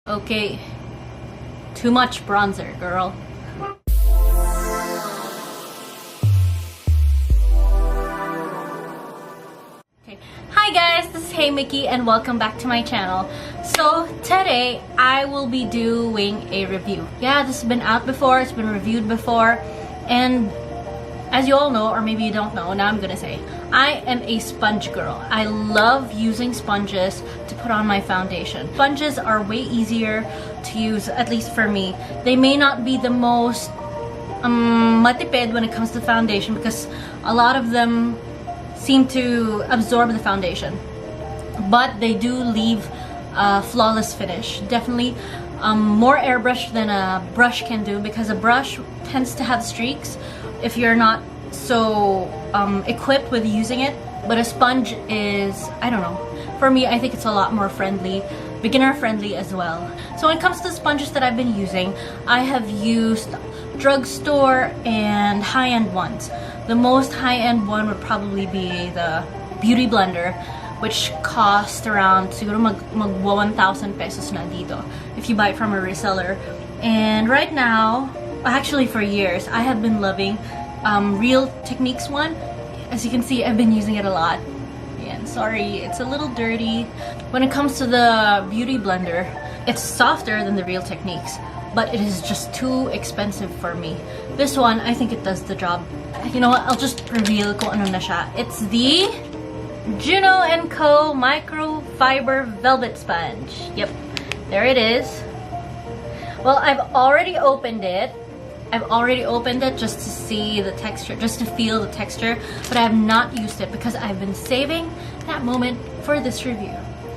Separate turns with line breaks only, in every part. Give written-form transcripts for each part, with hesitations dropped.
Okay, too much bronzer, girl. Hi guys, this is Hey Mickey and welcome back to my channel. So today I will be doing a review. Yeah, this has been out before, it's been reviewed before, and as you all know, or maybe you don't know, now I'm gonna say, I am a sponge girl. I love using sponges to put on my foundation. Sponges are way easier to use, at least for me. They may not be the most matipid when it comes to foundation because a lot of them seem to absorb the foundation, but they do leave a flawless finish. Definitely more airbrush than a brush can do, because a brush tends to have streaks if you're not so equipped with using it, but a sponge is, I don't know, for me I think it's a lot more friendly, beginner friendly as well. So when it comes to sponges that I've been using, I have used drugstore and high-end ones. The most high-end one would probably be the Beauty Blender, which cost around siguro mag 1,000 pesos na dito if you buy it from a reseller. And right now, actually for years, I have been loving Real Techniques one. As you can see, I've been using it a lot. And sorry, it's a little dirty. When it comes to the Beauty Blender, it's softer than the Real Techniques, but it is just too expensive for me. This one, I think it does the job. You know what? I'll just reveal kung ano na siya. It's the Juno Co Microfiber Velvet Sponge. Yep, there it is. Well, I've already opened it. Just to see the texture, just to feel the texture, but I have not used it because I've been saving that moment for this review.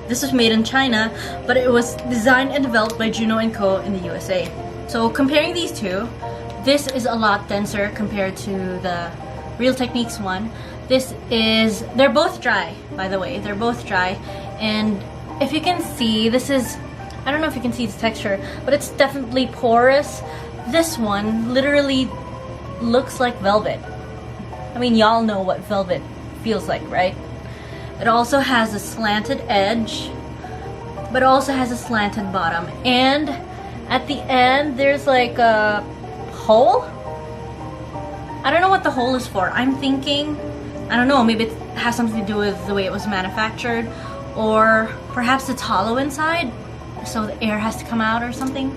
This was made in China, but it was designed and developed by Juno Co in the USA. So comparing these two, this is a lot denser compared to the Real Techniques one. They're both dry, by the way. They're both dry. And if you can see, this is, I don't know if you can see the texture, but it's definitely porous. This one literally looks like velvet. I mean, y'all know what velvet feels like, right? It also has a slanted edge, but also has a slanted bottom. And at the end, there's like a hole. I don't know what the hole is for. I'm thinking, I don't know, maybe it has something to do with the way it was manufactured, or perhaps it's hollow inside, so the air has to come out or something.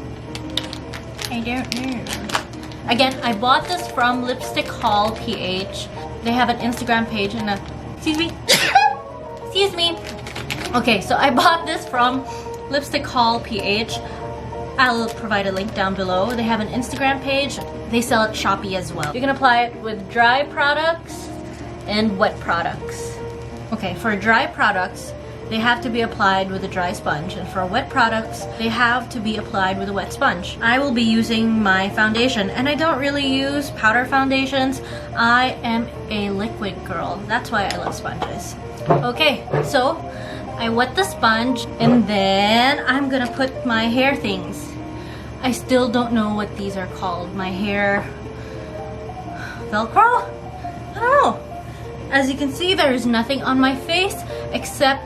I don't know. Again, I bought this from lipstickhaul.ph. They have an Instagram page and a, excuse me. Excuse me. Okay, so I bought this from lipstickhaul.ph. I'll provide a link down below. They have an Instagram page. They sell at Shopee as well. You can apply it with dry products and wet products. Okay, for dry products, they have to be applied with a dry sponge, and for wet products, they have to be applied with a wet sponge. I will be using my foundation, and I don't really use powder foundations. I am a liquid girl. That's why I love sponges. Okay, so I wet the sponge, and then I'm gonna put my hair things. I still don't know what these are called. My hair Velcro? I don't know. As you can see, there is nothing on my face except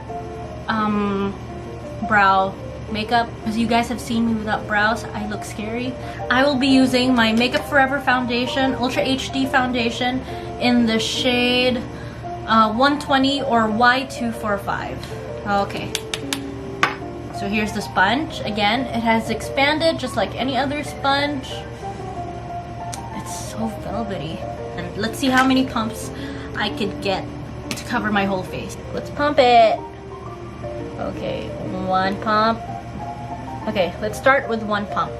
brow makeup. As you guys have seen me without brows, I look scary. I will be using my Makeup Forever foundation, Ultra HD foundation, in the shade 120 or Y245. Okay, so here's the sponge. Again, it has expanded just like any other sponge. It's so velvety. And let's see how many pumps I could get to cover my whole face. Let's pump it. Okay, one pump. Okay, let's start with one pump.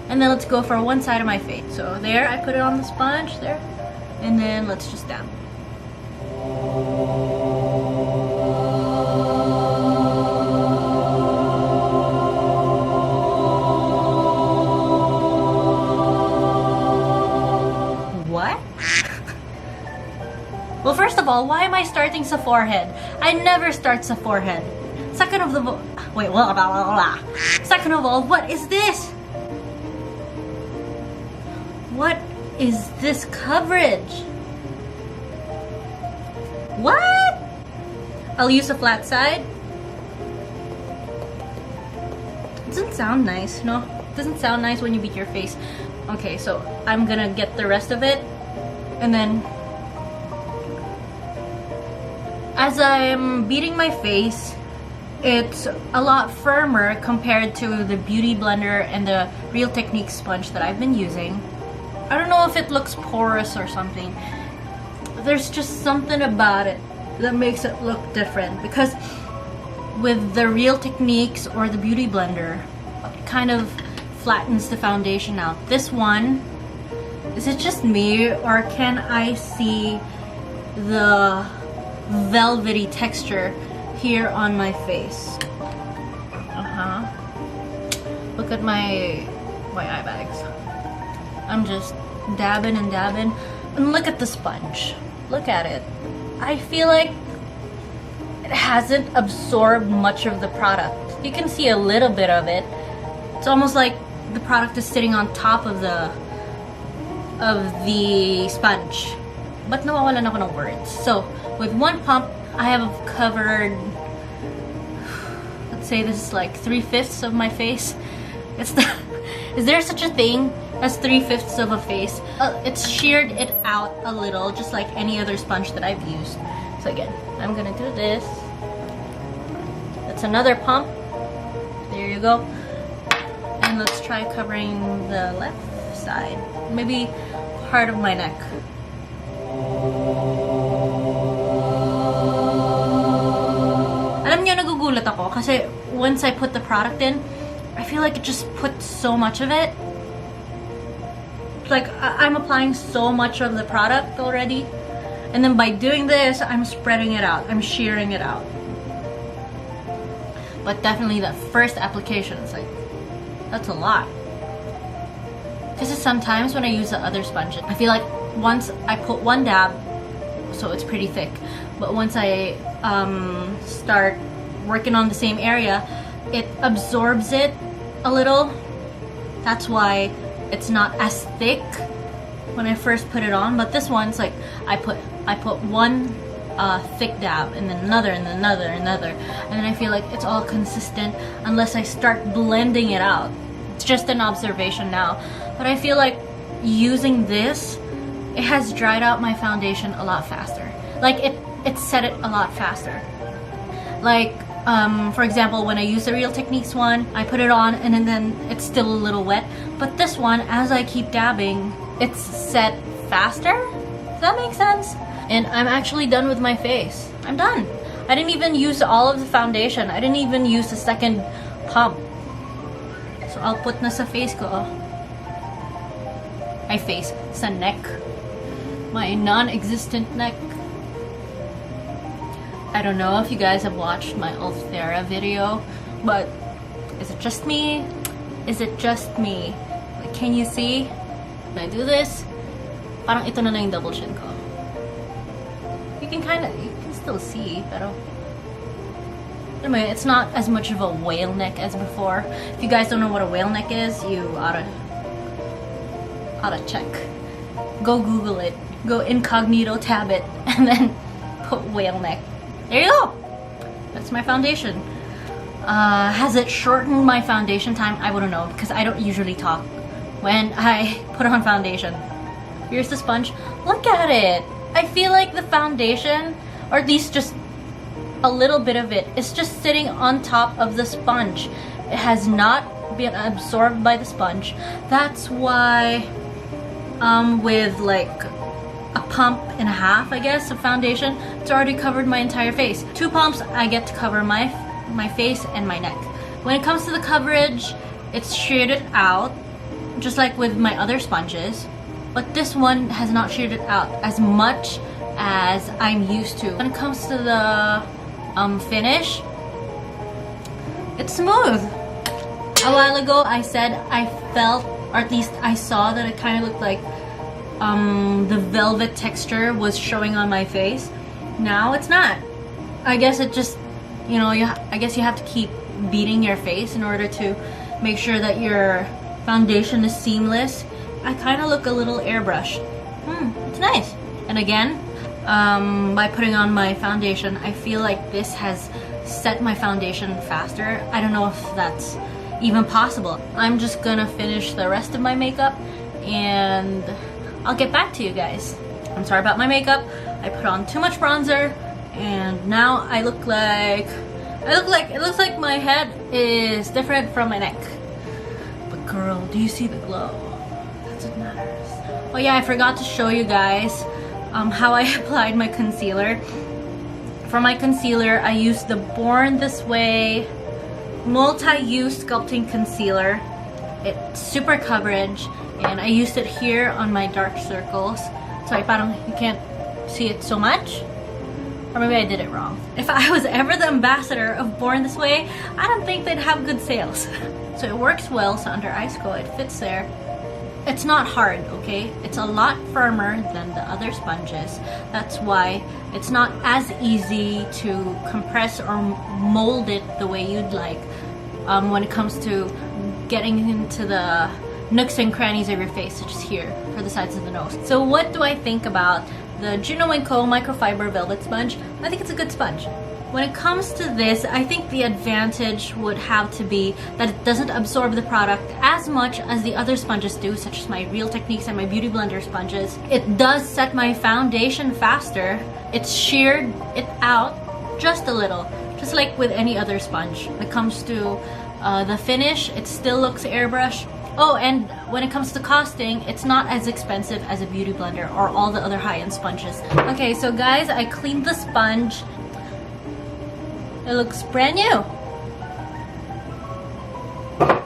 And then let's go for one side of my face. So there, I put it on the sponge, there. And then let's just dab. What? Well, first of all, why am I starting sa forehead? I never start sa forehead. Second of all, wait, blah, blah, blah, blah. Second of all, what is this? What is this coverage? What? I'll use a flat side. It's doesn't sound nice, no? It doesn't sound nice when you beat your face. Okay, so I'm gonna get the rest of it, and then as I'm beating my face, it's a lot firmer compared to the Beauty Blender and the Real Techniques sponge that I've been using. I don't know if it looks porous or something. There's just something about it that makes it look different, because with the Real Techniques or the Beauty Blender, it kind of flattens the foundation out. This one, is it just me, or can I see the velvety texture here on my face? Look at my eye bags. I'm just dabbing and dabbing, and look at the sponge. Look at it. I feel like it hasn't absorbed much of the product. You can see a little bit of it. It's almost like the product is sitting on top of the sponge. But nawawalan ako ng words. So, with one pump, I have covered, let's say this is like 3/5 of my face. Is there such a thing as 3/5 of a face? It's sheared it out a little, just like any other sponge that I've used. So again, I'm gonna do this. That's another pump. There you go. And let's try covering the left side. Maybe part of my neck. Alam niyo, nagugulat ako kasi once I put the product in, I feel like it just puts so much of it. Like, I'm applying so much of the product already. And then by doing this, I'm spreading it out. I'm shearing it out. But definitely the first application, it's like, that's a lot. Because sometimes when I use the other sponges, I feel like once I put one dab, so it's pretty thick. But once I start working on the same area, it absorbs it a little. That's why it's not as thick when I first put it on. But this one's like, I put one thick dab, and then another, and then another, and another, and then I feel like it's all consistent unless I start blending it out. It's just an observation now, but I feel like using this, it has dried out my foundation a lot faster. Like it set it a lot faster. Like for example, when I use the Real Techniques one, I put it on and then it's still a little wet. But this one, as I keep dabbing, it's set faster. Does that make sense? And I'm actually done with my face. I'm done. I didn't even use all of the foundation. I didn't even use the second pump. So I'll put na sa face ko. My face, sa neck. My non-existent neck. I don't know if you guys have watched my Ulthera video, but is it just me? Is it just me? Like, can you see? When I do this, parang ito na lang yung double chin ko. You can still see, pero anyway, it's not as much of a whale neck as before. If you guys don't know what a whale neck is, you oughta check. Go Google it. Go incognito tab it, and then put whale neck. There you go. That's my foundation. Has it shortened my foundation time? I wouldn't know, because I don't usually talk when I put on foundation. Here's the sponge. Look at it. I feel like the foundation, or at least just a little bit of it, is just sitting on top of the sponge. It has not been absorbed by the sponge. That's why with like a pump and a half, I guess, of foundation, it's already covered my entire face. 2 pumps, I get to cover my face and my neck. When it comes to the coverage, it's shaded out, just like with my other sponges. But this one has not shaded out as much as I'm used to. When it comes to the finish, it's smooth. A while ago, I said I felt, or at least I saw, that it kind of looked like the velvet texture was showing on my face. Now it's not. I guess it just, you know, I guess you have to keep beating your face in order to make sure that your foundation is seamless. I kind of look a little airbrushed. It's nice. And again, by putting on my foundation, I feel like this has set my foundation faster. I don't know if that's even possible. I'm just gonna finish the rest of my makeup and I'll get back to you guys. I'm sorry about my makeup. I put on too much bronzer and now it looks like my head is different from my neck. But girl, do you see the glow? That's what matters. Oh yeah, I forgot to show you guys how I applied my concealer. For my concealer, I used the Born This Way multi-use sculpting concealer. It's super coverage and I used it here on my dark circles. So parang you can't see it so much. Or maybe I did it wrong. If I was ever the ambassador of Born This Way, I don't think they'd have good sales. So it works well, so under Ice Co, it fits there. It's not hard, okay? It's a lot firmer than the other sponges. That's why it's not as easy to compress or mold it the way you'd like when it comes to getting into the nooks and crannies of your face, such as here for the sides of the nose. So what do I think about the Juno Co Microfiber Velvet Sponge? I think it's a good sponge. When it comes to this, I think the advantage would have to be that it doesn't absorb the product as much as the other sponges do, such as my Real Techniques and my Beauty Blender sponges. It does set my foundation faster. It's sheared it out just a little, just like with any other sponge. When it comes to the finish, it still looks airbrush. Oh, and when it comes to costing, it's not as expensive as a Beauty Blender or all the other high-end sponges. Okay, so guys, I cleaned the sponge. It looks brand new.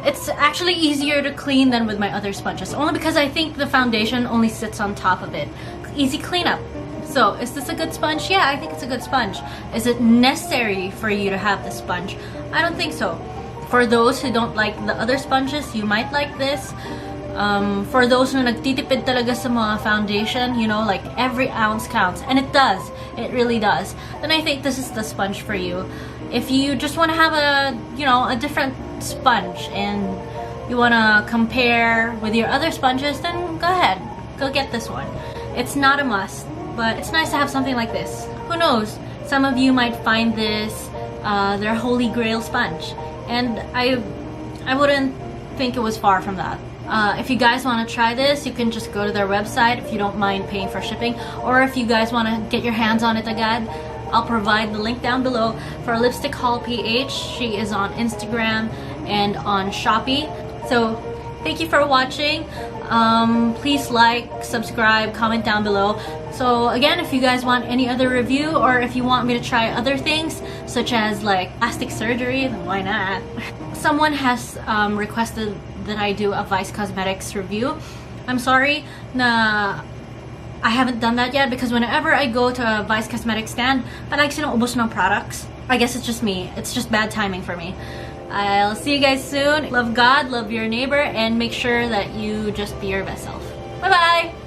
It's actually easier to clean than with my other sponges, only because I think the foundation only sits on top of it. Easy cleanup. So, is this a good sponge? Yeah, I think it's a good sponge. Is it necessary for you to have this sponge? I don't think so. For those who don't like the other sponges, you might like this. For those who nagtitipid talaga sa mga foundation, you know, like every ounce counts, and it does. It really does. Then I think this is the sponge for you. If you just want to have a, you know, a different sponge and you want to compare with your other sponges, then go ahead. Go get this one. It's not a must, but it's nice to have something like this. Who knows? Some of you might find this their holy grail sponge. And I wouldn't think it was far from that. If you guys want to try this, you can just go to their website if you don't mind paying for shipping. Or if you guys want to get your hands on it agad, I'll provide the link down below for lipstickhaul.ph. She is on Instagram and on Shopee. So thank you for watching. Please like, subscribe, comment down below. So again, if you guys want any other review or if you want me to try other things such as like plastic surgery, then why not? Someone has requested that I do a Vice Cosmetics review. I'm sorry na I haven't done that yet because whenever I go to a Vice Cosmetics stand, parang sinuubos ng products. I guess it's just me. It's just bad timing for me. I'll see you guys soon. Love God, love your neighbor, and make sure that you just be your best self. Bye-bye!